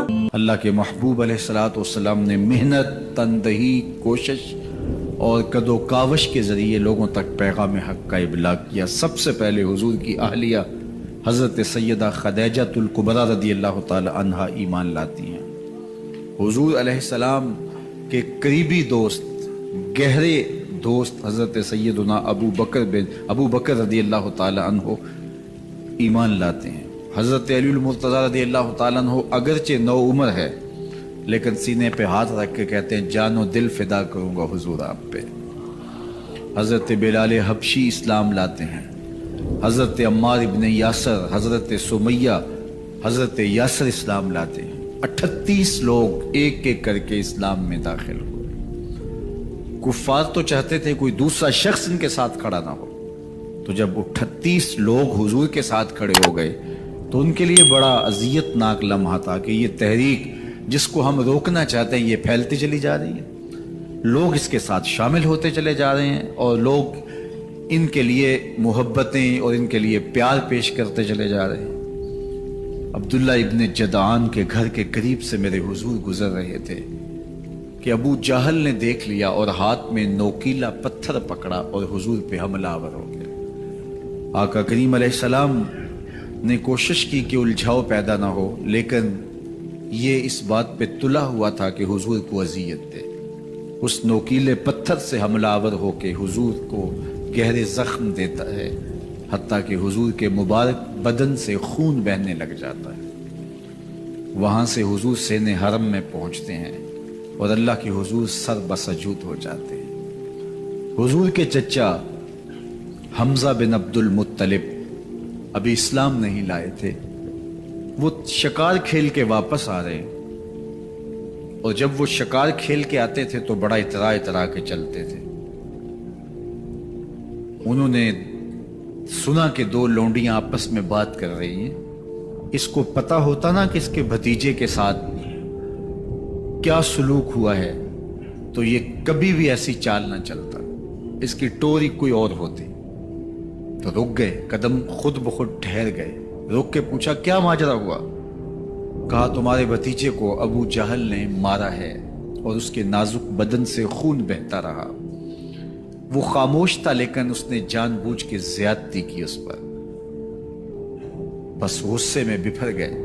اللہ کے محبوب علیہ الصلوۃ والسلام نے محنت، تندہی، کوشش اور کد و کاوش کے ذریعے لوگوں تک پیغام حق کا ابلاغ کیا۔ سب سے پہلے حضور کی اہلیہ حضرت سیدہ خدیجۃ الکبریٰ رضی اللہ تعالی عنہا ایمان لاتی ہیں۔ حضور علیہ السلام کے قریبی دوست، گہرے دوست حضرت سیدنا ابو بکر رضی اللہ تعالی عنہ ایمان لاتے ہیں۔ حضرت علی المرتضیٰ رضی اللہ تعالیٰ عنہ اگرچہ نو عمر ہے لیکن سینے پہ ہاتھ رکھ کے کہتے ہیں جان و دل فدا کروں گا حضور آپ پہ۔ حضرت بلال حبشی اسلام لاتے ہیں۔ حضرت عمار ابن یاسر، حضرت سمیہ، حضرت یاسر اسلام لاتے ہیں۔ 38 لوگ ایک ایک کر کے اسلام میں داخل ہوئے۔ کفار تو چاہتے تھے کوئی دوسرا شخص ان کے ساتھ کھڑا نہ ہو، تو جب 38 لوگ حضور کے ساتھ کھڑے ہو گئے تو ان کے لیے بڑا اذیت ناک لمحہ تھا کہ یہ تحریک جس کو ہم روکنا چاہتے ہیں یہ پھیلتی چلی جا رہی ہے، لوگ اس کے ساتھ شامل ہوتے چلے جا رہے ہیں اور لوگ ان کے لیے محبتیں اور ان کے لیے پیار پیش کرتے چلے جا رہے ہیں۔ عبداللہ ابن جدعان کے گھر کے قریب سے میرے حضور گزر رہے تھے کہ ابو جہل نے دیکھ لیا اور ہاتھ میں نوکیلا پتھر پکڑا اور حضور پہ حملہ آور ہو گیا۔ آقا کریم علیہ السلام نے کوشش کی کہ الجھاؤ پیدا نہ ہو، لیکن یہ اس بات پہ تلا ہوا تھا کہ حضور کو اذیت دے۔ اس نوکیلے پتھر سے حملہ آور ہو کے حضور کو گہرے زخم دیتا ہے، حتیٰ کہ حضور کے مبارک بدن سے خون بہنے لگ جاتا ہے۔ وہاں سے حضور سین حرم میں پہنچتے ہیں اور اللہ کے حضور سر بسجود ہو جاتے ہیں۔ حضور کے چچا حمزہ بن عبد المطلب ابھی اسلام نہیں لائے تھے، وہ شکار کھیل کے واپس آ رہے، اور جب وہ شکار کھیل کے آتے تھے تو بڑا اترا کے چلتے تھے۔ انہوں نے سنا کہ 2 لونڈیاں آپس میں بات کر رہی ہیں۔ اس کو پتا ہوتا نا کہ اس کے بھتیجے کے ساتھ کیا سلوک ہوا ہے تو یہ کبھی بھی ایسی چال نہ چلتا، اس کی ٹوری کوئی اور ہوتی۔ تو رک گئے، قدم خود بخود ٹھہر گئے، رک کے پوچھا کیا ماجرا ہوا؟ کہا تمہارے بھتیجے کو ابو جہل نے مارا ہے اور اس کے نازک بدن سے خون بہتا رہا۔ وہ خاموش تھا لیکن اس نے جان بوجھ کے زیادتی کی اس پر، بس غصے میں بپھر گئے۔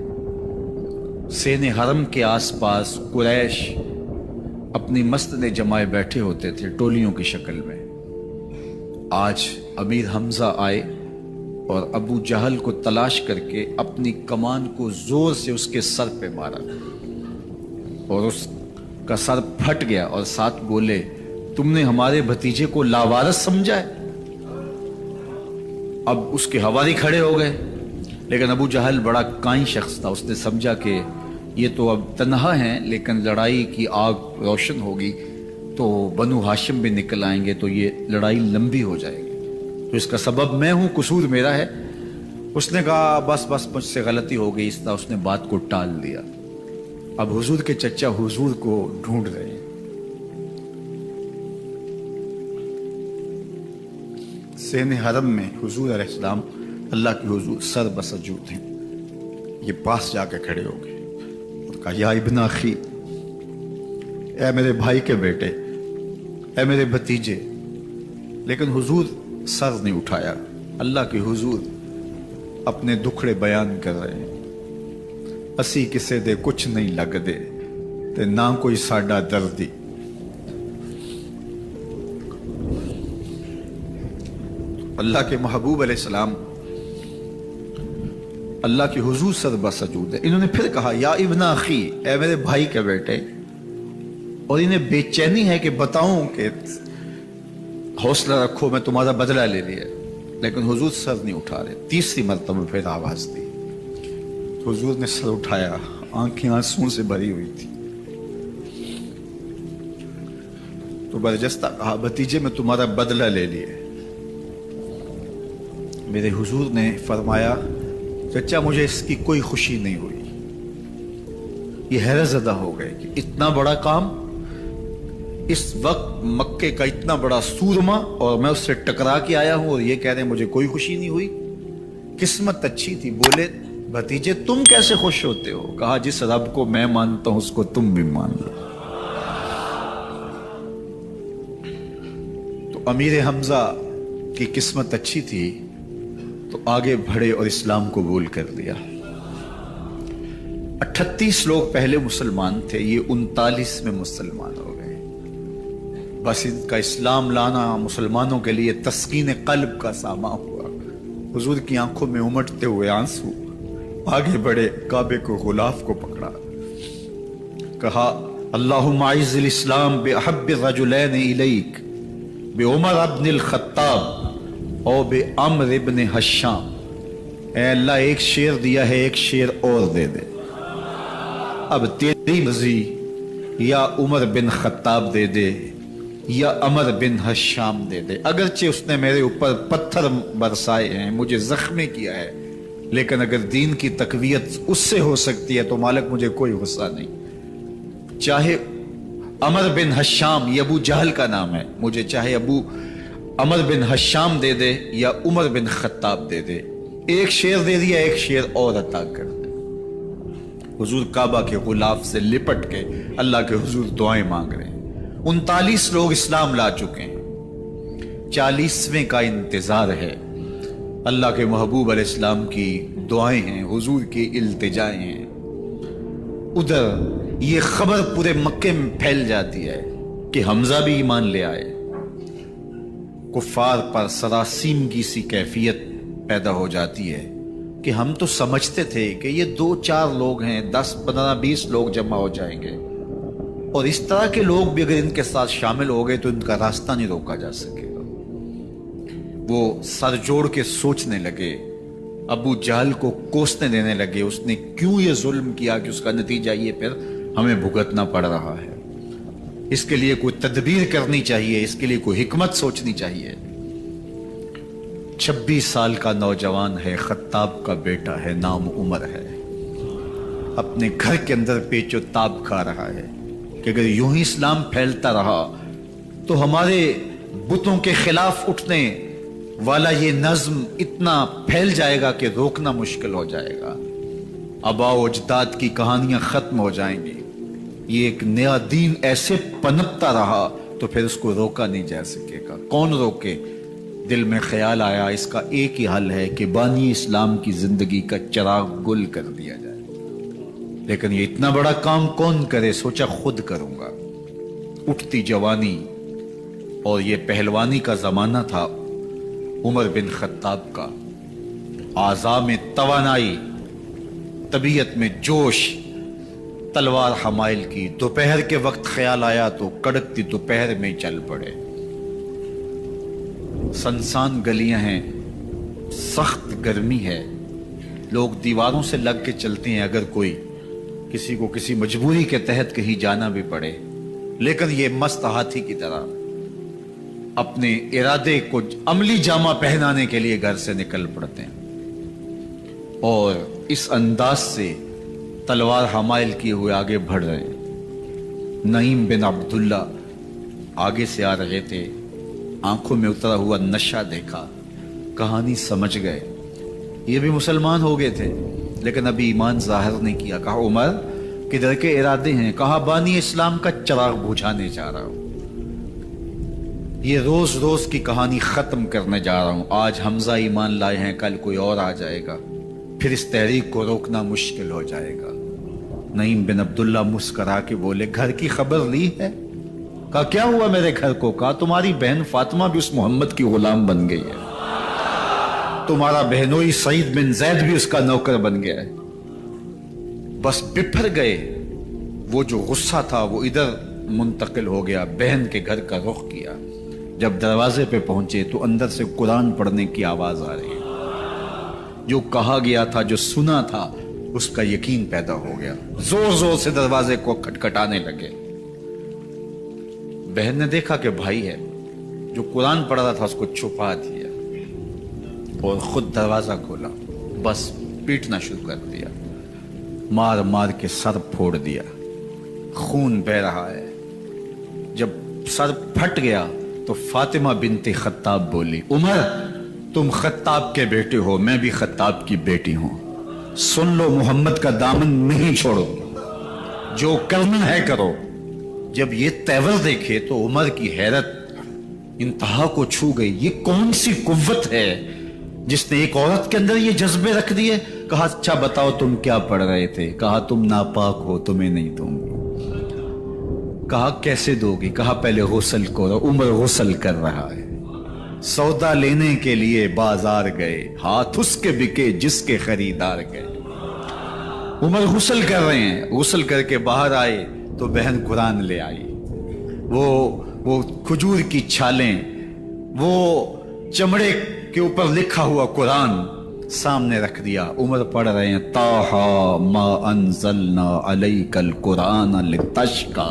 سین حرم کے آس پاس قریش اپنی مسجدیں جمائے بیٹھے ہوتے تھے ٹولیوں کی شکل میں۔ آج امیر حمزہ آئے اور ابو جہل کو تلاش کر کے اپنی کمان کو زور سے اس کے سر پہ مارا اور اس کا سر پھٹ گیا، اور ساتھ بولے تم نے ہمارے بھتیجے کو لاوارث سمجھا ہے؟ اب اس کے حواری کھڑے ہو گئے، لیکن ابو جہل بڑا کائن شخص تھا، اس نے سمجھا کہ یہ تو اب تنہا ہیں لیکن لڑائی کی آگ روشن ہوگی تو بنو ہاشم بھی نکل آئیں گے تو یہ لڑائی لمبی ہو جائے گی، تو اس کا سبب میں ہوں، قصور میرا ہے۔ اس نے کہا بس مجھ سے غلطی ہو گئی، اس طرح اس نے بات کو ٹال دیا۔ اب حضور کے چچا حضور کو ڈھونڈ رہے ہیں۔ سین حرم میں حضور علیہ السلام اللہ کے حضور سر بسجود ہیں۔ یہ پاس جا کے کھڑے ہو گئے اور کہا یا ابن اخی، اے میرے بھائی کے بیٹے، اے میرے بھتیجے، لیکن حضور سر نہیں اٹھایا۔ اللہ کے حضور اپنے دکھڑے بیان کر رہے ہیں۔ اسی کسے دے کچھ نہیں لگ دے تے نہ کوئی ساڈا دردی۔ اللہ کے محبوب علیہ السلام اللہ کے حضور سر بسجود ہے۔ انہوں نے پھر کہا یا ابن اخی، اے میرے بھائی کے بیٹے، اور انہیں بے چینی ہے کہ بتاؤں کہ حوصلہ رکھو میں تمہارا بدلہ لے لیا، لیکن حضور سر نہیں اٹھا رہے۔ تیسری مرتبہ پھر آواز دی، حضور نے سر اٹھایا، آنکھیں آنسوں سے بھری ہوئی تھی، تو برجستہ کہا بھتیجے میں تمہارا بدلہ لے لیے۔ میرے حضور نے فرمایا چچا مجھے اس کی کوئی خوشی نہیں ہوئی۔ یہ حیرت زدہ ہو گئے کہ اتنا بڑا کام، اس وقت مکے کا اتنا بڑا سورما، اور میں اس سے ٹکرا کے آیا ہوں اور یہ کہہ رہے ہیں مجھے کوئی خوشی نہیں ہوئی۔ قسمت اچھی تھی، بولے भतीजे तुम कैसे खुश होते हो? कहा जिस रब को मैं मानता हूं उसको तुम भी मान लो। तो अमीर हमजा की किस्मत अच्छी थी तो आगे बढ़े और इस्लाम कबूल कर लिया। 38 लोग पहले मुसलमान थे, ये 39 में मुसलमान हो गए। बस इनका इस्लाम लाना मुसलमानों के लिए तस्कीन कल्ब का सामा हुआ। हुजूर की आंखों में उमड़ते हुए आंसू, आगे बढ़े, काबे को गुलाफ को पकड़ा, कहा अल्लाहुम्मा अइज़्ज़िल इस्लाम बिअहब्बि रजुलैन इलैक बिउमर इब्नुल खत्ताब और बिअम्र इब्न हश्शाम। ऐ अल्लाह, एक शेर दिया है, एक शेर और दे दे। अब तेरी मर्जी, या उमर बिन खत्ताब दे दे या अमर बिन हश्शाम दे दे। अगरचे उसने मेरे ऊपर पत्थर बरसाए हैं, मुझे जख्मी किया है, लेकिन अगर दीन की तकवीयत उससे हो सकती है तो मालिक मुझे कोई गुस्सा नहीं। चाहे अमर बिन हश्शाम, ये अबू जहल का नाम है, मुझे चाहे अबू अमर बिन हश्शाम दे दे या उमर बिन खत्ताब दे दे। एक शेर दे दिया, एक शेर और अता कर दे। हुजूर काबा के गुलाफ से लिपट के अल्लाह के हुजूर दुआएं मांग रहे हैं। 39 लोग इस्लाम ला चुके हैं, 40वें का इंतजार है। अल्लाह के महबूब अलैहिस्सलाम की दुआएं हैं, हुजूर की इल्तिजाएं हैं। उधर ये खबर पूरे मक्के में फैल जाती है कि हमजा भी ईमान ले आए। कुफ्फार पर सरासीमगी सी कैफियत पैदा हो जाती है कि हम तो समझते थे कि ये 2-4 लोग हैं, 10, 15, 20 लोग जमा हो जाएंगे, और इस तरह के लोग भी अगर इनके साथ शामिल हो गए तो इनका रास्ता नहीं रोका जा सकेगा। वो सर जोड़ के सोचने लगे, अबू जहल को कोसने देने लगे, उसने क्यों ये जुल्म किया कि उसका नतीजा ये फिर हमें भुगतना पड़ रहा है। इसके लिए कोई तदबीर करनी चाहिए, इसके लिए कोई हिकमत सोचनी चाहिए। 26 साल का नौजवान है, खत्ताब का बेटा है, नाम उमर है। अपने घर के अंदर पेचो ताब खा रहा है कि अगर यूं ही इस्लाम फैलता रहा तो हमारे बुतों के खिलाफ उठने वाला ये नज्म इतना फैल जाएगा कि रोकना मुश्किल हो जाएगा। आबाओ अजदाद की कहानियां खत्म हो जाएंगी। ये एक नया दीन ऐसे पनपता रहा तो फिर उसको रोका नहीं जा सकेगा। कौन रोके? दिल में ख्याल आया, इसका एक ही हल है कि बानी इस्लाम की जिंदगी का चिराग गुल कर दिया जाए। लेकिन ये इतना बड़ा काम कौन करे? सोचा खुद करूंगा। उठती जवानी और ये पहलवानी का जमाना था उमर बिन खत्ताब का। आज़ा में तवानाई, तबीयत में जोश, तलवार हमाइल की। दोपहर के वक्त ख्याल आया तो कड़कती दोपहर में चल पड़े। सनसान गलियां हैं, सख्त गर्मी है, लोग दीवारों से लग के चलते हैं अगर कोई किसी को किसी मजबूरी के तहत कहीं जाना भी पड़े। लेकिन ये मस्त हाथी की तरह अपने इरादे को अमली जामा पहनाने के लिए घर से निकल पड़ते हैं और इस अंदाज से तलवार हमाइल किए हुए आगे बढ़ रहे हैं। नईम बिन अब्दुल्ला आगे से आ रहे थे, आंखों में उतरा हुआ नशा देखा, कहानी समझ गए। ये भी मुसलमान हो गए थे लेकिन अभी ईमान जाहिर नहीं किया। कहा उमर किधर के इरादे हैं? कहा बानी इस्लाम का चिराग बुझाने जा रहा हूं, ये रोज रोज की कहानी खत्म करने जा रहा हूं। आज हमजा ईमान लाए हैं, कल कोई और आ जाएगा, फिर इस तहरीक को रोकना मुश्किल हो जाएगा। नईम बिन अब्दुल्ला मुस्करा के बोले, घर की खबर ली है? कहा क्या हुआ मेरे घर को? कहा तुम्हारी बहन फातिमा भी उस मोहम्मद की गुलाम बन गई है, तुम्हारा बहनोई सईद बिन जैद भी उसका नौकर बन गया है। बस बिफर गए। वो जो गुस्सा था वो इधर मुंतकिल हो गया, बहन के घर का रुख किया। जब दरवाजे पे पहुंचे तो अंदर से कुरान पढ़ने की आवाज आ रही है। जो कहा गया था, जो सुना था, उसका यकीन पैदा हो गया। जोर जोर से दरवाजे को खटखटाने लगे। बहन ने देखा कि भाई है, जो कुरान पढ़ रहा था उसको छुपा दिया और खुद दरवाजा खोला। बस पीटना शुरू कर दिया, मार मार के सर फोड़ दिया, खून बह रहा है। जब सर फट गया तो फातिमा बिनते खत्ताब बोली, उमर तुम खत्ताब के बेटे हो, मैं भी खत्ताब की बेटी हूं। सुन लो मोहम्मद का दामन नहीं छोड़ो, जो करना है करो। जब ये तेवर देखे तो उमर की हैरत इंतहा को छू गई। ये कौन सी कुव्वत है जिसने एक औरत के अंदर ये जज्बे रख दिए। कहा अच्छा बताओ तुम क्या पढ़ रहे थे। कहा तुम नापाक हो, तुम्हें नहीं दूंगी। कहा कैसे दोगी। कहा पहले गुस्ल करो। उमर गुस्ल कर रहा है। सौदा लेने के लिए बाजार गए, हाथ उसके बिके जिसके खरीदार गए। उमर गुस्ल कर रहे हैं। गुस्ल करके बाहर आए तो बहन कुरान ले आई। वो खजूर की छालें, वो चमड़े के ऊपर लिखा हुआ कुरान सामने रख दिया। उमर पढ़ रहे हैं ताहा मा अंज़लना अलैकल कुरान लितश्का।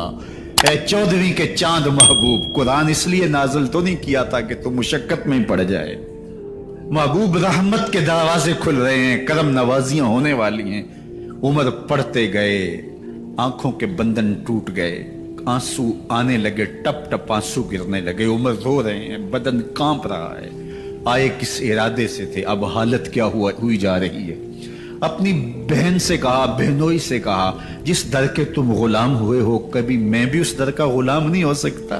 14वीं के चांद महबूब, कुरान इसलिए नाज़िल तो नहीं किया था कि तुम मुशक्कत में ही पड़ जाए। महबूब रहमत के दरवाजे खुल रहे हैं, करम नवाजियां होने वाली हैं। उमर पढ़ते गए, आंखों के बंधन टूट गए, आंसू आने लगे, टप टप आंसू गिरने लगे। उमर रो रहे हैं, बदन कांप रहा है। आए किस इरादे से थे, अब हालत क्या हुई जा रही है। अपनी बहन से कहा, बहनोई से कहा, जिस दर के तुम गुलाम हुए हो कभी मैं भी उस दर का गुलाम नहीं हो सकता।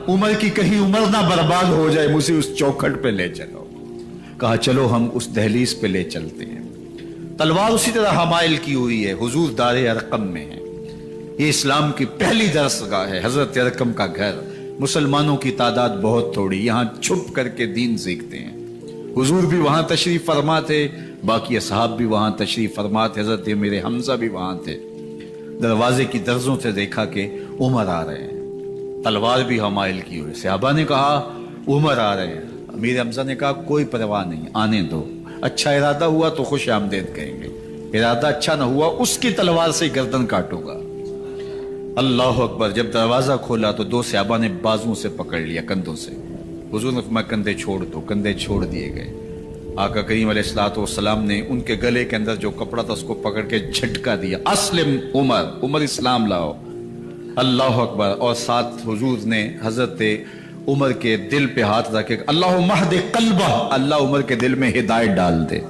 उमर की कहीं उम्र ना बर्बाद हो जाए, मुझे उस चौखट पे ले चलो। कहा चलो हम उस दहलीज पे ले चलते हैं। तलवार उसी तरह हमाइल की हुई है, हुजूर दारे अरकम में है। ये इस्लाम की पहली दरसगाह है, हजरत अरकम का घर। मुसलमानों की तादाद बहुत थोड़ी, यहां छुप करके दीन सीखते हैं। हुजूर भी वहां तशरीफ फरमा थे, बाकी असहाब भी वहां तशरीफ फरमा थे। हजरत मेरे हमजा भी वहां थे। दरवाजे की दर्जों से देखा कि उमर आ रहे हैं, तलवार भी हमाइल की हुई। सहाबा ने कहा उमर आ रहे हैं। मेरे हमजा ने कहा कोई परवाह नहीं, आने दो। अच्छा इरादा हुआ तो खुश आमदेद कहेंगे, इरादा अच्छा ना हुआ उसकी तलवार से गर्दन काटूंगा। अल्लाह अकबर। जब दरवाजा खोला तो दो सहाबा ने बाजुओं से पकड़ लिया, कंधों से। हुजूर ने फरमाया कंधे छोड़ दो। कंधे छोड़ दिए गए। आका करीम अलैहिस्सलाम ने उनके गले के अंदर जो कपड़ा था उसको पकड़ के झटका दिया, अस्लिम उमर, उमर इस्लाम लाओ। अल्लाह अकबर। और साथ हुजूर ने हजरत उमर के दिल पे हाथ रखे, अल्लाह महदे कल्बा, अल्लाह उमर के दिल में हिदायत डाल दे।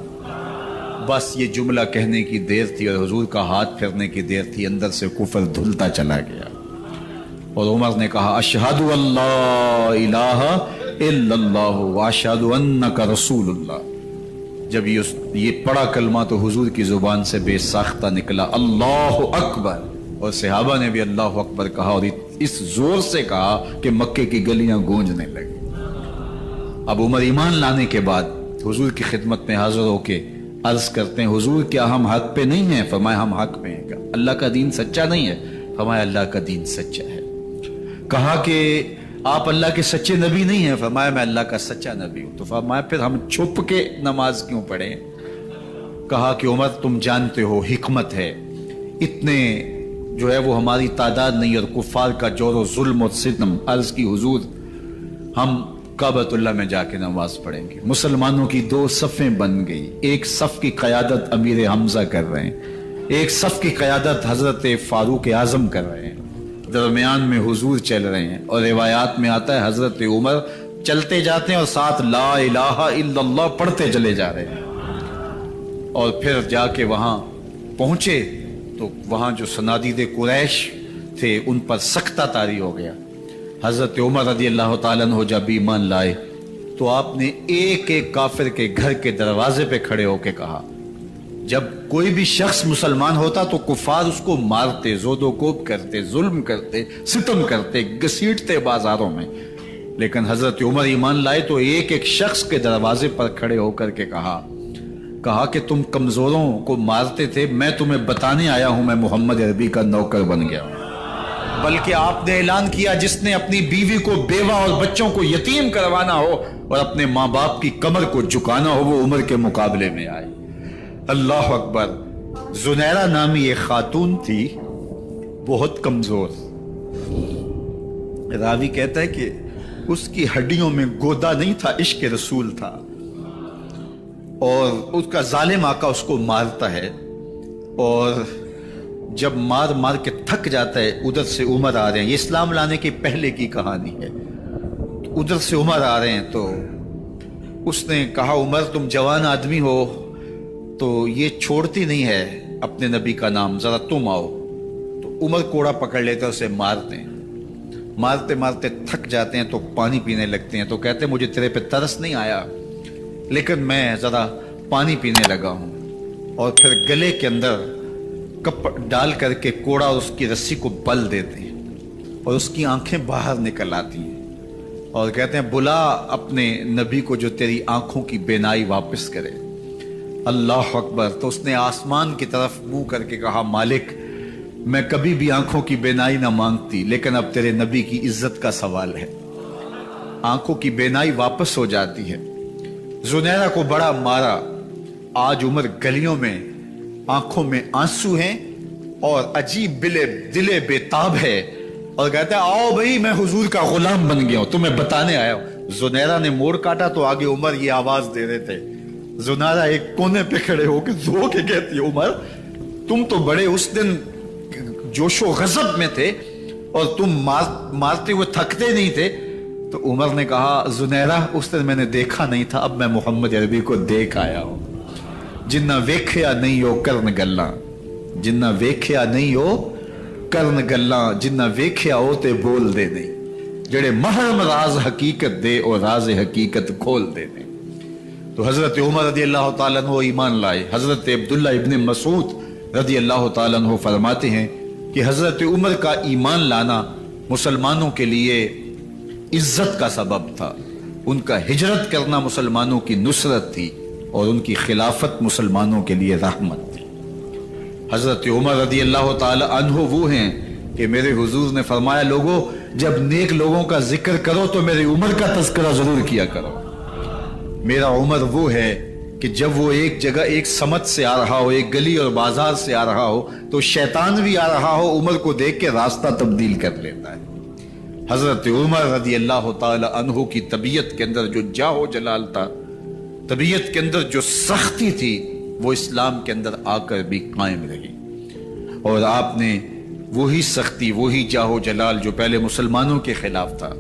बस ये जुमला कहने की देर थी और हुजूर का हाथ फिरने की देर थी, अंदर से कुफर धुलता चला गया। और उमर ने कहा अशहदु अल्ला इलाहा इल्लल्लाह व अशहदु अन्नका रसूलुल्लाह। जब ये पढ़ा कलमा तो हुजूर की जुबान से बेसाख्ता निकला अल्लाह अकबर। और सहाबा ने भी अल्लाह अकबर कहा, और इस जोर से कहा कि मक्के की गलियां गूंजने लगी। अब उमर ईमान लाने के बाद हुजूर की खिदमत में हाजिर होके अर्ज करते हैं, हुजूर क्या हम हक पे नहीं हैं। फरमाया हम हक पे हैं। अल्लाह का दीन सच्चा नहीं है। फरमाया अल्लाह का दीन सच्चा है। कहा कि आप अल्लाह के सच्चे नबी नहीं हैं। फरमाया मैं अल्लाह का सच्चा नबी हूं। तो फरमाया फिर हम छुप के नमाज क्यों पढ़े। कहा कि उमर तुम जानते हो हिकमत है, इतने जो है वो हमारी तादाद नहीं और कुफार का जोर जुल्म और सितम। अर्ज की हुजूर हम काबतुल्लाह में जाके नमाज पढ़ेंगे। मुसलमानों की दो सफ़ें बन गई। एक सफ़ की क़यादत अमीर हमजा कर रहे हैं, एक सफ़ की क़यादत हजरत फारूक आज़म कर रहे हैं, दरमियान में हुजूर चल रहे हैं। और रिवायात में आता है हजरत उमर चलते जाते हैं और साथ ला इलाहा इल्लल्लाह पढ़ते चले जा रहे हैं। और फिर जाके वहां पहुंचे तो वहां जो सनादीदे कुरैश थे उन पर सख्ता तारी हो गया। हजरत उमर रज़ी अल्लाह ताला अन्हु जब ईमान लाए तो आपने एक एक काफिर के घर के दरवाजे पे खड़े होके कहा, जब कोई भी शख्स मुसलमान होता तो कुफार उसको मारते, जोदोकोब करते, जुल्म करते, सितम करते, घसीटते बाजारों में। लेकिन हजरत उमर ईमान लाए तो एक एक शख्स के दरवाजे पर खड़े होकर के कहा कि तुम कमजोरों को मारते थे, मैं तुम्हें बताने आया हूं मैं मोहम्मद अरबी का नौकर बन गया हूं। बल्कि आपने ऐलान किया जिसने अपनी बीवी को, बेवा और बच्चों को यतीम करवाना हो और अपने माँ बाप की कमर को झुकाना हो वो उमर के मुकाबले में आए। अल्लाह अकबर। जुनैरा नामी एक खातून थी, बहुत कमजोर। रावी कहता है कि उसकी हड्डियों में गोदा नहीं था, इश्क रसूल था। और उसका जालिम आका उसको मारता है और जब मार मार के थक जाता है, उधर से उमर आ रहे हैं। ये इस्लाम लाने के पहले की कहानी है। तो उधर से उमर आ रहे हैं तो उसने कहा उमर तुम जवान आदमी हो तो ये छोड़ती नहीं है अपने नबी का नाम, जरा तुम आओ। तो उमर कोड़ा पकड़ लेते उसे मारते हैं, मारते मारते थक जाते हैं तो पानी पीने लगते हैं। तो कहते हैं मुझे तेरे पे तरस नहीं आया, लेकिन मैं जरा पानी पीने लगा हूं। और फिर गले के अंदर कप डाल करके कोड़ा और उसकी रस्सी को बल देते हैं और उसकी आंखें बाहर निकल आती हैं और कहते हैं बुला अपने नबी को जो तेरी आंखों की बेनाई वापस करे। अल्लाह अकबर। तो उसने आसमान की तरफ मुंह करके कहा, मालिक मैं कभी भी आंखों की बेनाई ना मांगती, लेकिन अब तेरे नबी की इज्जत का सवाल है। आंखों की बेनाई वापस हो जाती है। जुनैरा को बड़ा मारा। आज उमर गलियों में आंखों में आंसू हैं और अजीब दिले बेताब है और कहता है आओ भाई मैं हुजूर का गुलाम बन गया हूं, तुम्हें बताने आया हूं। जुनैरा ने मोड़ काटा तो आगे उमर ये आवाज दे रहे थे। जुनैरा एक कोने पे खड़े होकर रो के कहती है, उमर तुम तो बड़े उस दिन जोशो गजब में थे और तुम मारते हुए थकते नहीं थे। तो उमर ने कहा, जुनैरा उस दिन मैंने देखा नहीं था, अब मैं मोहम्मद अरबी को देख आया हूं। जिन्ना वेख्या नहीं हो करन गल्ला, जिन्ना वेख्या नहीं हो करन गल्ला, जिन्ना वेख्या हो ते बोल दे नहीं, जेड़े महरम राज हकीकत दे और राज हकीकत खोल दे नहीं। तो हजरत उमर रदी अल्लाह तआला अन्हु ईमान लाए। हजरत अब्दुल्ला इब्न मसूद रदी अल्लाह तआला अन्हु फरमाते हैं कि हजरत उमर का ईमान लाना मुसलमानों के लिए इज्जत का सबब था। उनका हिजरत करना मुसलमानों की नुसरत थी और उनकी खिलाफत मुसलमानों के लिए रहमत थी। हजरत उमर रदी अल्लाह तआला अन्हु वो हैं कि मेरे हुजूर ने फरमाया, लोगों जब नेक लोगों का जिक्र करो तो मेरे उमर का तज़किरा जरूर किया करो। मेरा उमर वो है कि जब वो एक जगह एक समत से आ रहा हो, एक गली और बाजार से आ रहा हो, तो शैतान भी आ रहा हो, उमर को देख के रास्ता तब्दील कर लेता है। हजरत उमर रदी अल्लाह तआला अन्हु की तबीयत के अंदर जो जाहो जलाल था, तबीयत के अंदर जो सख्ती थी, वो इस्लाम के अंदर आकर भी कायम रही। और आपने वही सख्ती, वही जाहो जलाल जो पहले मुसलमानों के खिलाफ था,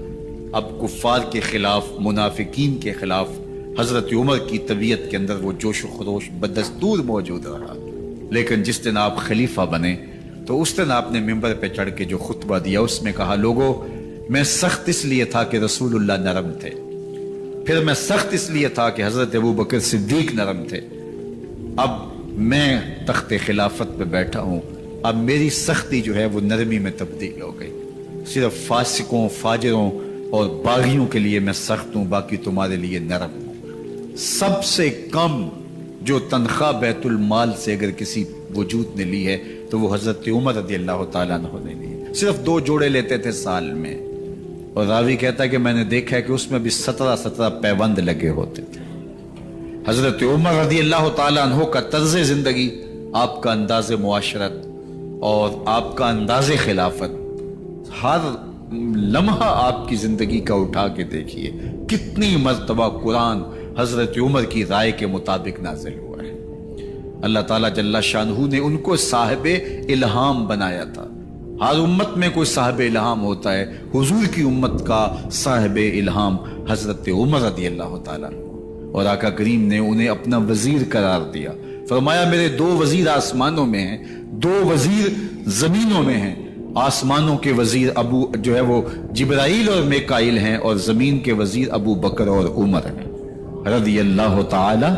अब कुफ्फार के खिलाफ, मुनाफिकीन के खिलाफ हजरत उमर की तबीयत के अंदर वो जोश खरोश बदस्तूर मौजूद रहा। लेकिन जिस दिन आप खलीफा बने तो उस दिन आपने मिंबर पे चढ़ के जो खुतबा दिया उसमें कहा, लोगों मैं सख्त इसलिए था कि रसूलुल्लाह नरम थे, फिर मैं सख्त इसलिए था कि हजरत अबू बकर सिद्दीक नरम थे, अब मैं तख्ते खिलाफत पे बैठा हूं, अब मेरी सख्ती जो है वो नरमी में तब्दील हो गई। सिर्फ फासिकों, फाजिरों और बागियों के लिए मैं सख्त हूं, बाकी तुम्हारे लिए नरम हूं। सबसे कम जो तनख्वाह बैतुल माल से अगर किसी वजूद ने ली है तो वो हजरत उमर रदी अल्लाह तआला अन्हु ने ली है। सिर्फ 2 जोड़े लेते थे साल में, और रावी कहता है कि मैंने देखा है कि उसमें भी 17 पैबंद लगे होते थे। हजरत उमर रदी अल्लाह तआला अन्हु का तर्ज जिंदगी, आपका अंदाज मुआशरत और आपका अंदाज खिलाफत, हर लम्हा आपकी जिंदगी का उठा के देखिए कितनी मर्तबा कुरान हजरत उमर की राय के मुताबिक नाजिल हुआ है। अल्लाह ताला जल्ला शानहू ने उनको साहिबे इल्हाम बनाया था। हर उम्मत में कोई साहिबे इल्हाम होता है, हुजूर की उम्मत का साहिबे इल्हाम हजरत उमर रदी अल्लाह ताला, और आका करीम ने उन्हें अपना वजीर करार दिया। फरमाया मेरे 2 वजीर आसमानों में हैं, 2 वजीर जमीनों में हैं। आसमानों के वजीर अबू जो है वो जिब्राइल और मेकाइल हैं, और जमीन के वजीर अबू बकर और उमर हैं रदी अल्लाह तआला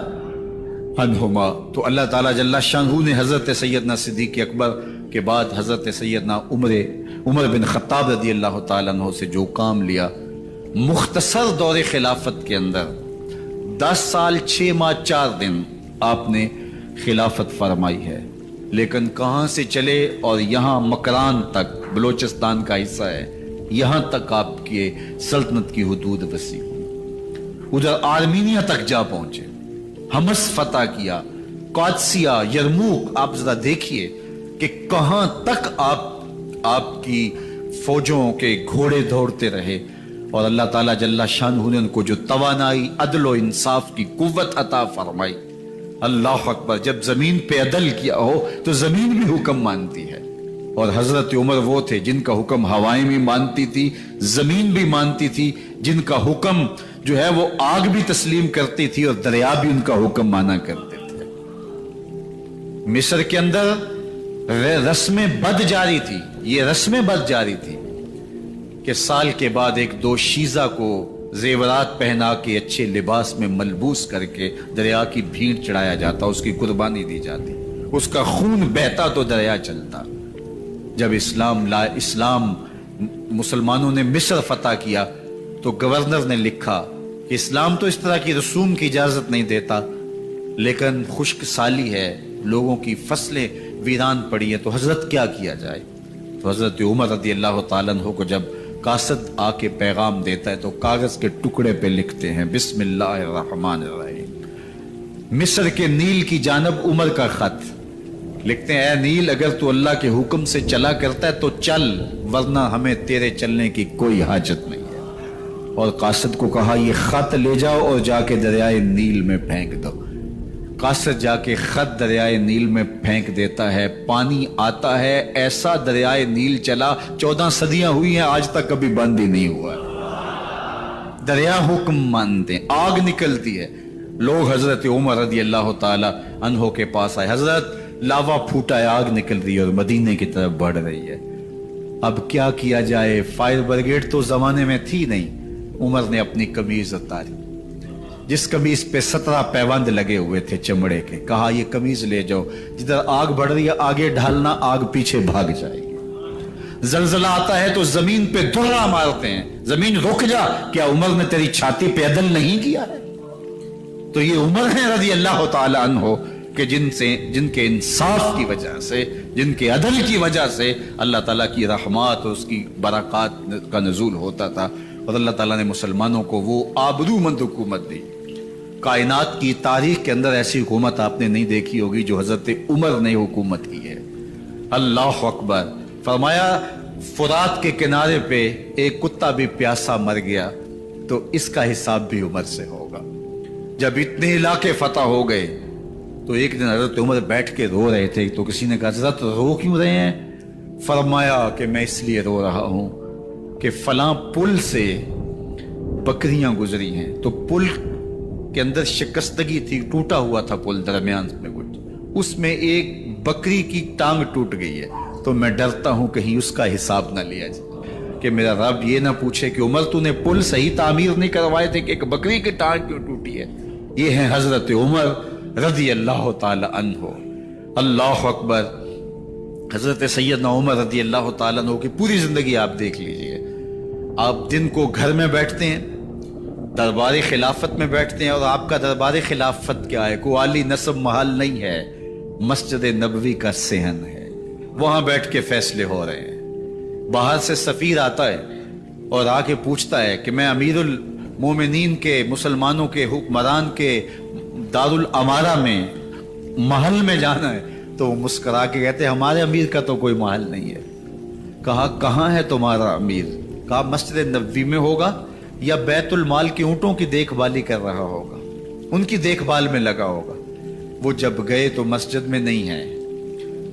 अन्हुमा। तो अल्लाह ताला जल्ला शानहू ने हजरत सैयदना सिद्दीक अकबर के बाद हजरत सैयदना उमर बिन खत्ताब रदी अल्लाह तआला अन्हु से जो काम लिया, मुख्तसर दौरे खिलाफत के अंदर 10 साल 6 माह 4 दिन आपने खिलाफत फरमाई है। लेकिन कहां से चले और यहां मकरान तक, बलोचिस्तान का हिस्सा है, यहां तक आपके सल्तनत की हुदूद वसी हुई। उधर आर्मीनिया तक जा पहुंचे, हमस फतह किया, कादसिया, यरमूक। आप जरा देखिए कि कहां तक आपकी फौजों के घोड़े दौड़ते रहे, और अल्लाह ताला जल्ला शानहू ने उनको जो तवानाई, अदल और इंसाफ की कुव्वत अता फरमाई। अल्लाह अकबर। जब जमीन पे अदल किया हो तो जमीन भी हुक्म मानती है, और हजरत उमर वो थे जिनका हुक्म हवाएं भी मानती थी, जमीन भी मानती थी, जिनका हुक्म जो है वो आग भी तस्लीम करती थी और दरिया भी उनका हुक्म माना करते थे। مصر کے اندر رسم بد جاری تھی، یہ رسم بد جاری تھی کہ سال کے بعد ایک دو شیزہ کو زیورات پہنا کے اچھے لباس میں ملبوس کر کے دریا کی بھیڑ چڑھایا جاتا، اس کی قربانی دی جاتی، اس کا خون بہتا تو دریا چلتا۔ جب اسلام مسلمانوں نے مصر فتح کیا تو گورنر نے لکھا کہ اسلام تو اس طرح کی رسوم کی اجازت نہیں دیتا، لیکن خشک سالی ہے، لوگوں کی فصلیں ویران پڑی ہیں، تو حضرت کیا کیا جائے؟ تو حضرت عمر رضی اللہ تعالیٰ عنہ کو جب قاصد آ کے پیغام دیتا ہے تو کاغذ کے ٹکڑے پہ لکھتے ہیں بسم اللہ الرحمن الرحیم، مصر کے نیل کی جانب عمر کا خط لکھتے ہیں، اے نیل اگر تو اللہ کے حکم سے چلا کرتا ہے تو چل، ورنہ ہمیں تیرے چلنے کی کوئی حاجت نہیں ہے۔ اور قاصد کو کہا یہ خط لے جاؤ اور جا کے دریائے نیل میں پھینک دو۔ قاصد جا کے خط دریائے نیل میں پھینک دیتا ہے، پانی آتا ہے، ایسا دریائے نیل چلا 14 صدیاں ہوئی ہیں آج تک کبھی بند ہی نہیں ہوا۔ دریا حکم مانتے، آگ نکلتی ہے، لوگ حضرت عمر رضی اللہ تعالی عنہ کے پاس آئے، حضرت لاوا پھوٹا ہے، آگ نکل رہی ہے اور مدینے کی طرف بڑھ رہی ہے، اب کیا کیا جائے؟ فائر بریگیڈ تو زمانے میں تھی نہیں۔ عمر نے اپنی قمیض اتاری، جس قمیض پہ 17 پیوند لگے ہوئے تھے چمڑے کے، کہا یہ قمیض لے جاؤ، جدھر آگ بڑھ رہی ہے آگے ڈھالنا، آگ پیچھے بھاگ جائے گی۔ زلزلہ آتا ہے تو زمین پہ دھرا مارتے ہیں، زمین رک جا، کیا عمر نے تیری چھاتی پہ عدل نہیں کیا ہے؟ تو یہ عمر ہے رضی اللہ تعالی عنہ کہ جن کے انصاف کی وجہ سے، جن کے عدل کی وجہ سے اللہ تعالیٰ کی رحمات اور اس کی برکات کا نزول ہوتا تھا، اور اللہ تعالیٰ نے مسلمانوں کو وہ آبرومند حکومت دی۔ کائنات کی تاریخ کے اندر ایسی حکومت آپ نے نہیں دیکھی ہوگی جو حضرت عمر نے حکومت کی ہے۔ اللہ اکبر۔ فرمایا فرات کے کنارے پہ ایک کتا بھی پیاسا مر گیا تو اس کا حساب بھی عمر سے ہوگا۔ جب اتنے علاقے فتح ہو گئے تو ایک دن حضرت عمر بیٹھ کے رو رہے تھے، تو کسی نے کہا حضرت رو کیوں رہے ہیں؟ فرمایا کہ میں اس لیے رو رہا ہوں کہ فلاں پل سے بکریاں گزری ہیں، تو پل کے اندر شکستگی تھی، ٹوٹا ہوا تھا پل درمیان میں کچھ، اس میں ایک بکری کی ٹانگ ٹوٹ گئی ہے، تو میں ڈرتا ہوں کہیں اس کا حساب نہ لیا جائے، کہ میرا رب یہ نہ پوچھے کہ عمر تو نے پل صحیح تعمیر نہیں کروائے تھے کہ ایک بکری کی ٹانگ کیوں ٹوٹی ہے۔ یہ ہیں حضرت عمر رضی اللہ تعالی عنہ۔ اللہ اکبر۔ حضرت سیدنا عمر رضی اللہ تعالیٰ عنہ کی پوری زندگی آپ دیکھ لیجئے، آپ دن کو گھر میں بیٹھتے ہیں، دربار خلافت میں بیٹھتے ہیں، اور آپ کا دربار خلافت کیا ہے؟ کوئی عالی نصب محل نہیں ہے، مسجد نبوی کا صحن ہے، وہاں بیٹھ کے فیصلے ہو رہے ہیں۔ باہر سے سفیر آتا ہے اور آ کے پوچھتا ہے کہ میں امیر المومنین کے، مسلمانوں کے حکمران کے دارالامارہ میں محل میں جانا ہے، تو وہ مسکرا کے کہتے ہیں ہمارے امیر کا تو کوئی محل نہیں ہے۔ کہا کہاں ہے تمہارا امیر؟ کہا مسجد نبوی میں ہوگا یا بیت المال کے اونٹوں کی دیکھ بھالی کر رہا ہوگا، ان کی دیکھ بھال میں لگا ہوگا۔ وہ جب گئے تو مسجد میں نہیں ہے،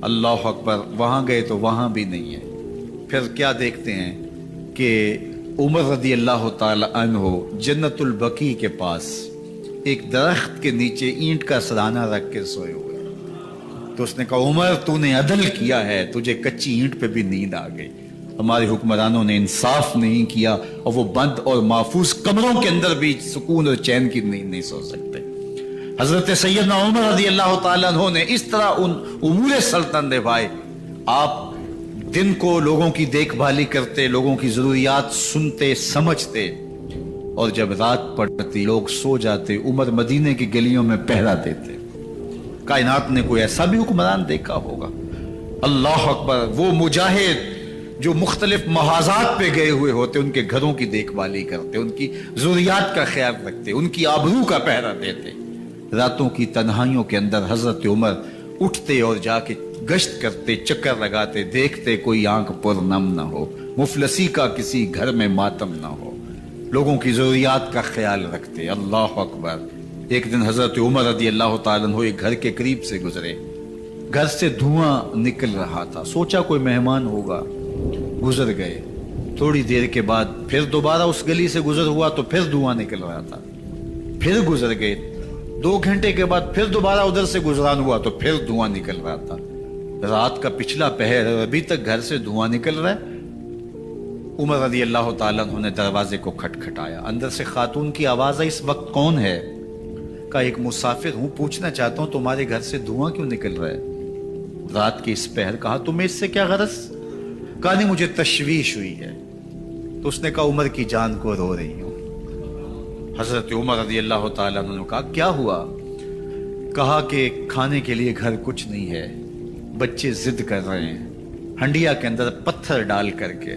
اللہ اکبر، وہاں گئے تو وہاں بھی نہیں ہے۔ پھر کیا دیکھتے ہیں کہ عمر رضی اللہ تعالی عنہ جنت البقیع کے پاس ایک درخت کے نیچے اینٹ کا سرانہ رکھ کے سوئے ہوئے، تو اس نے کہا عمر تو نے عدل کیا ہے، تجھے کچی اینٹ پہ بھی نیند آ گئی، ہمارے حکمرانوں نے انصاف نہیں کیا، اور وہ بند اور محفوظ کمروں کے اندر بھی سکون اور چین کی نیند نہیں سو سکتے۔ حضرت سیدنا عمر رضی اللہ تعالیٰ عنہ نے اس طرح ان امور سلطنت نبھائے۔ آپ دن کو لوگوں کی دیکھ بھالی کرتے، لوگوں کی ضروریات سنتے سمجھتے، اور جب رات پڑتی لوگ سو جاتے، عمر مدینے کی گلیوں میں پہرا دیتے۔ کائنات نے کوئی ایسا بھی حکمران دیکھا ہوگا؟ اللہ اکبر۔ وہ مجاہد جو مختلف محاذات پہ گئے ہوئے ہوتے، ان کے گھروں کی دیکھ بھالی کرتے، ان کی ضروریات کا خیال رکھتے، ان کی آبرو کا پہرا دیتے۔ راتوں کی تنہائیوں کے اندر حضرت عمر اٹھتے اور جا کے گشت کرتے، چکر لگاتے، دیکھتے کوئی آنکھ پر نم نہ ہو، مفلسی کا کسی گھر میں ماتم نہ ہو، لوگوں کی ضروریات کا خیال رکھتے۔ اللہ اکبر۔ ایک دن حضرت عمر رضی اللہ تعالیٰ عنہ ایک گھر کے قریب سے گزرے، گھر سے دھواں نکل رہا تھا، سوچا کوئی مہمان ہوگا، گزر گئے۔ تھوڑی دیر کے بعد پھر دوبارہ اس گلی سے گزر ہوا تو پھر دھواں نکل رہا تھا، پھر گزر گئے۔ 2 گھنٹے کے بعد پھر دوبارہ ادھر سے گزران ہوا تو پھر دھواں نکل رہا تھا. رات کا پچھلا پہر ہے، ابھی تک گھر سے دھواں نکل رہا ہے. عمر رضی اللہ تعالیٰ عنہ نے دروازے کو کھٹکھٹایا. اندر سے خاتون کی آواز آئی، اس وقت کون ہے؟ کہا ایک مسافر ہوں، پوچھنا چاہتا ہوں تمہارے گھر سے دھواں کیوں نکل رہا ہے رات کے اس پہر. کہا تمہیں اس سے کیا غرض؟ کہا نہیں مجھے تشویش ہوئی ہے. تو اس نے کہا عمر کی جان کو رو رہی ہوں. حضرت عمر رضی اللہ تعالیٰ عنہ نے کہا کیا ہوا؟ کہا کہ کھانے کے لیے گھر کچھ نہیں ہے، بچے ضد کر رہے ہیں، ہنڈیا کے اندر پتھر ڈال کر کے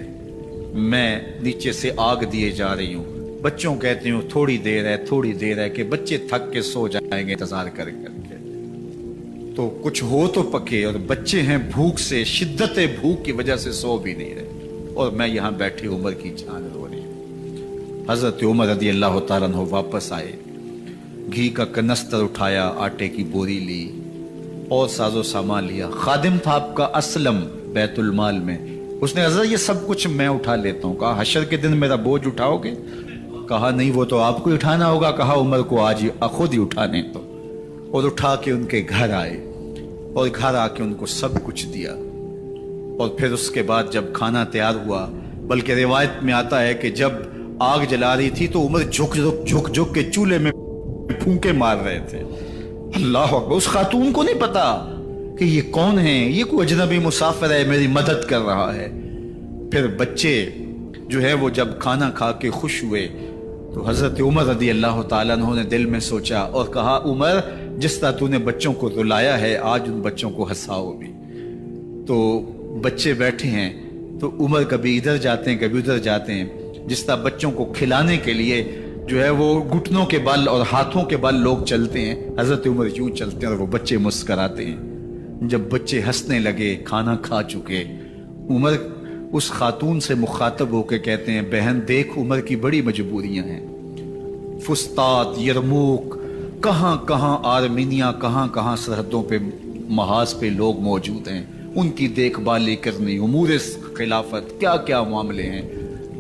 میں نیچے سے آگ دیے جا رہی ہوں. بچوں کہتی ہوں تھوڑی دیر ہے کہ بچے تھک کے سو جائیں گے انتظار کر کے، تو کچھ ہو تو پکے، اور بچے ہیں بھوک سے، شدت بھوک کی وجہ سے سو بھی نہیں رہے، اور میں یہاں بیٹھی عمر کی جان رو رہی ہوں. حضرت عمر رضی اللہ تعالیٰ عنہ واپس آئے، گھی کا کنستر اٹھایا، آٹے کی بوری لی اور ساز و سامان لیا. خادم تھا آپ کا اسلم بیت المال میں. اس نے حضرت یہ سب کچھ میں اٹھا لیتا ہوں. کہا حشر کے دن میرا بوجھ اٹھاؤ گے؟ کہا نہیں وہ تو آپ کو اٹھانا ہوگا. کہا عمر کو آج خود ہی اٹھانے تو. اور اٹھا کے ان کے گھر آئے اور گھر آ کے ان کو سب کچھ دیا. اور پھر اس کے بعد جب کھانا تیار ہوا، بلکہ روایت میں آتا ہے کہ جب آگ جلا رہی تھی تو عمر جھک کے چولہے میں پھونکے مار رہے تھے. اللہ اکبر. اس خاتون کو نہیں پتا کہ یہ کون ہے، یہ کوئی اجنبی مسافر ہے میری مدد کر رہا ہے. پھر بچے جو ہے وہ جب کھانا کھا کے خوش ہوئے تو حضرت عمر رضی اللہ تعالیٰ عنہ نے دل میں سوچا اور کہا عمر جس طرح تو نے بچوں کو رلایا ہے آج ان بچوں کو ہنساؤ بھی. تو بچے بیٹھے ہیں تو عمر کبھی ادھر جاتے ہیں کبھی ادھر جاتے ہیں. جس طرح بچوں کو کھلانے کے لیے جو ہے وہ گھٹنوں کے بل اور ہاتھوں کے بل لوگ چلتے ہیں، حضرت عمر یوں چلتے ہیں اور وہ بچے مسکراتے ہیں. جب بچے ہنسنے لگے، کھانا کھا چکے، عمر اس خاتون سے مخاطب ہو کے کہتے ہیں بہن دیکھ عمر کی بڑی مجبوریاں ہیں. فسطاط، یرموک، کہاں کہاں آرمینیا، کہاں کہاں سرحدوں پہ محاذ پہ لوگ موجود ہیں، ان کی دیکھ بھالی کرنی، امور خلافت، کیا کیا معاملے ہیں.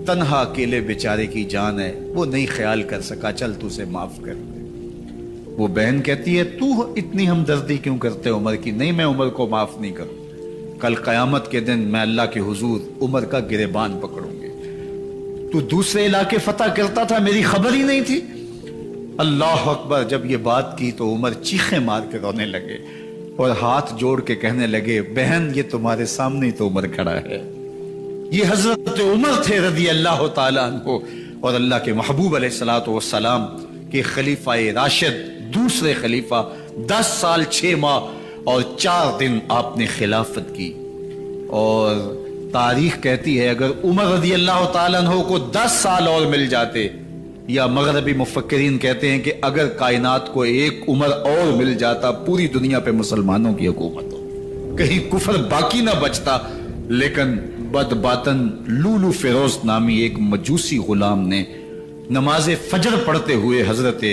تنہا اکیلے بیچارے کی جان ہے، وہ نہیں خیال کر سکا، چل تو اسے معاف کر دے. وہ بہن کہتی ہے تو اتنی ہمدردی کیوں کرتے عمر کی؟ نہیں میں عمر کو معاف نہیں کروں. کل قیامت کے دن میں اللہ کے حضور عمر کا گریبان پکڑوں گی. تو دوسرے علاقے فتح کرتا تھا، میری خبر ہی نہیں تھی. اللہ اکبر. جب یہ بات کی تو عمر چیخیں مار کے رونے لگے اور ہاتھ جوڑ کے کہنے لگے بہن یہ تمہارے سامنے تو عمر کھڑا ہے. یہ حضرت عمر تھے رضی اللہ تعالیٰ عنہ، اور اللہ کے محبوب علیہ الصلوۃ والسلام کے خلیفہ راشد، دوسرے خلیفہ. 10 سال 6 ماہ اور 4 دن آپ نے خلافت کی. اور تاریخ کہتی ہے اگر عمر رضی اللہ تعالیٰ عنہ کو 10 سال اور مل جاتے، یا مغربی مفکرین کہتے ہیں کہ اگر کائنات کو ایک عمر اور مل جاتا پوری دنیا پہ مسلمانوں کی حکومت ہو، کہیں کفر باقی نہ بچتا. لیکن بد باطن لولو فیروز نامی ایک مجوسی غلام نے نماز فجر پڑھتے ہوئے حضرت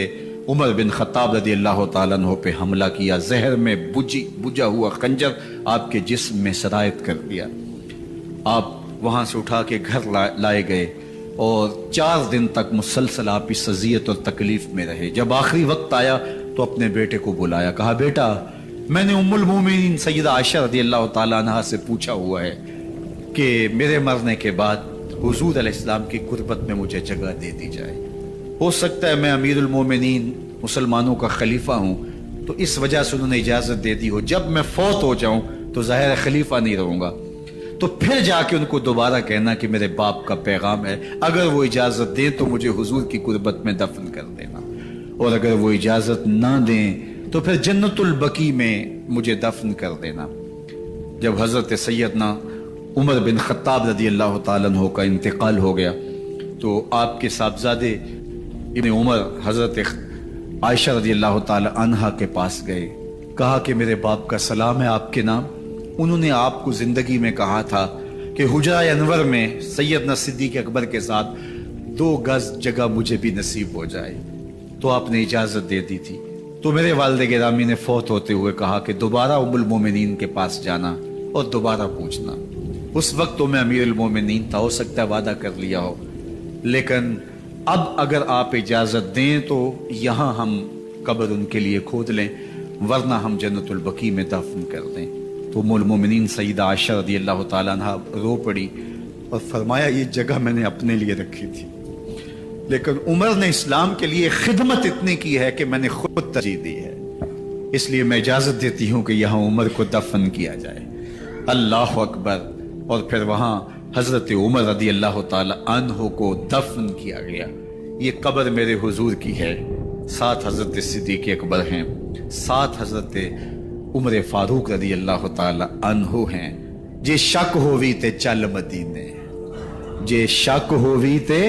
عمر بن خطاب رضی اللہ تعالیٰ عنہ پہ حملہ کیا. زہر میں بجھا ہوا خنجر آپ کے جسم میں سرایت کر دیا. آپ وہاں سے اٹھا کے گھر لائے گئے اور 4 دن تک مسلسل آپ اس اذیت اور تکلیف میں رہے. جب آخری وقت آیا تو اپنے بیٹے کو بلایا، کہا بیٹا میں نے ام المومنین سیدہ عائشہ رضی اللہ تعالیٰ عنہ سے پوچھا ہوا ہے کہ میرے مرنے کے بعد حضور علیہ السلام کی قربت میں مجھے جگہ دے دی جائے. ہو سکتا ہے میں امیر المومنین مسلمانوں کا خلیفہ ہوں تو اس وجہ سے انہوں نے اجازت دے دی ہو، جب میں فوت ہو جاؤں تو ظاہر خلیفہ نہیں رہوں گا. تو پھر جا کے ان کو دوبارہ کہنا کہ میرے باپ کا پیغام ہے، اگر وہ اجازت دیں تو مجھے حضور کی قربت میں دفن کر دینا، اور اگر وہ اجازت نہ دیں تو پھر جنت البقیع میں مجھے دفن کر دینا. جب حضرت سیدنا عمر بن خطاب رضی اللہ تعالیٰ عنہ کا انتقال ہو گیا تو آپ کے صاحبزادے ابن عمر حضرت عائشہ رضی اللہ تعالیٰ عنہا کے پاس گئے. کہا کہ میرے باپ کا سلام ہے آپ کے نام. انہوں نے آپ کو زندگی میں کہا تھا کہ حجرہ انور میں سیدنا صدیق اکبر کے ساتھ 2 گز جگہ مجھے بھی نصیب ہو جائے، تو آپ نے اجازت دے دی تھی. تو میرے والد گرامی نے فوت ہوتے ہوئے کہا کہ دوبارہ ام المومنین کے پاس جانا اور دوبارہ پوچھنا. اس وقت تو میں امیر المومنین تھا، ہو سکتا ہے وعدہ کر لیا ہو، لیکن اب اگر آپ اجازت دیں تو یہاں ہم कब्र उनके लिए खोद लें, वरना हम जन्नतुल बकी में दफन कर दें। तो उम्मुल मोमिनीन सईदा आयशा रदियल्लाहु ताला अन्हा रो पड़ी और फरमाया ये जगह मैंने अपने लिए रखी थी, लेकिन उमर ने इस्लाम के लिए खिदमत इतनी की है कि मैंने खुद तरजीह दी है, इसलिए मैं इजाजत देती हूँ कि यहाँ उमर को दफन किया जाए। अल्लाह अकबर। और फिर वहाँ हजरत उमर रदियल्लाहु ताला अन्हु को दफन किया गया। ये कब्र मेरे हुजूर की है, साथ हजरत सिद्दीक अकबर हैं, साथ हजरत उमर फारूक रदियल्लाहु ताला अन्हु हैं। जे शक होवी ते चल मदीने, जे शक होवी ते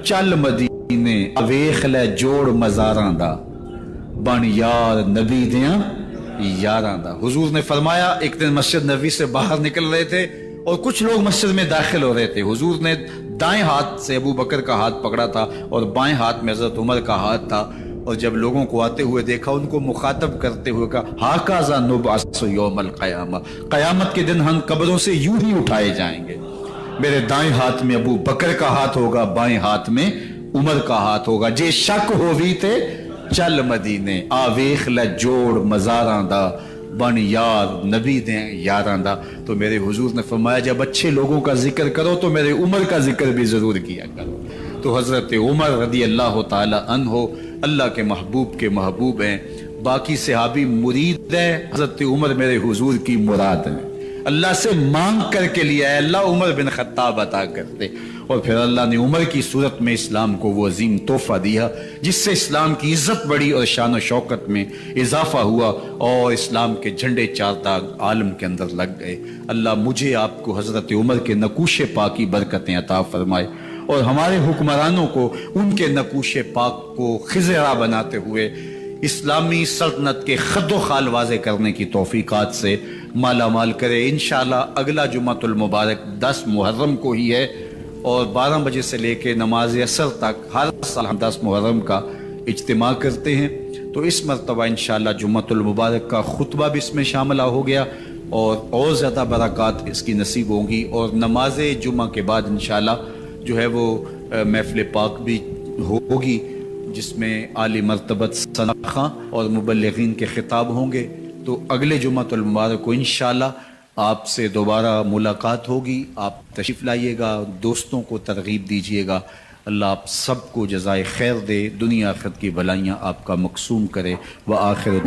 चल मदीने, वेख ले जोड़ मज़ारां दा, बन यार नबी दियां यारां दा। हुजूर ने फरमाया, एक दिन मस्जिद नबी से बाहर निकल रहे थे और कुछ लोग मस्जिद में दाखिल हो रहे थे। हुजूर ने दाएं हाथ से अबू बकर का हाथ पकड़ा था और बाएं हाथ में हजरत उमर का हाथ था, और जब लोगों को आते हुए देखा, उनको मुखातब करते हुए कहा, हाकाज़ा नुबअसु यौमल क़यामा, क़यामत के दिन हम कब्रों से यूं ही उठाए जाएंगे। मेरे दाएं हाथ में अबू बकर का हाथ होगा, बाएं हाथ में उमर का हाथ होगा। जे शक होवी ते चल मदीने, आवेख ल जोड़ मज़ारां दा, बन यार नबी दे यारां दा। तो मेरे हुजूर ने फरमाया, जब अच्छे लोगों का जिक्र करो तो मेरे उमर का जिक्र भी जरूर किया करो। तो हजरत उमर रदी अल्लाह ताला अन्हो अल्लाह के महबूब के महबूब हैं, बाकी सहाबी मुरीद है, हजरत उमर मेरे हुजूर की मुराद है। अल्लाह से मांग करके लिया है, अल्लाह उमर बिन खत्ताब अता करते, और फिर अल्लाह ने उमर की सूरत में इस्लाम को वो अजीम तोहफा दिया जिससे इस्लाम की इज्जत बढ़ी और शान शौकत में इजाफा हुआ, और इस्लाम के झंडे चार दाग आलम के अंदर लग गए। अल्लाह मुझे आपको हजरत उमर के नकूश पाक की बरकतें अता फरमाए, और हमारे हुक्मरानों को उनके नकूश पाक को खिजरा बनाते हुए इस्लामी सल्तनत के खद्दो खाल वाज़े करने की तौफीकात से माला माल करे। इंशाअल्लाह अगला जुम्मतुल मुबारक 10 मुहर्रम को ही है, और 12 बजे से लेके नमाज असर तक हर साल हम 10 मुहर्रम का इज्तिमा करते हैं। तो इस मरतबा इंशाअल्लाह जुम्मतुल मुबारक का खुतबा भी इसमें शामिल हो गया, और ज़्यादा बरक़ात इसकी नसीब होंगी। और नमाज जुम्मा के बाद इंशाअल्लाह जो है वो महफिल पाक भी होगी, जिसमें आली मरतबत सनाखा और मुबल्लिगीन के खिताब होंगे। तो अगले जुम्मतुल मुबारक को इंशाअल्लाह आपसे दोबारा मुलाकात होगी। आप तशरीफ़ लाइएगा, दोस्तों को तरगीब दीजिएगा। अल्लाह आप सबको जज़ाए खैर दे, दुनिया आखिरत की भलाइयाँ आपका मकसूम करे। व आखिर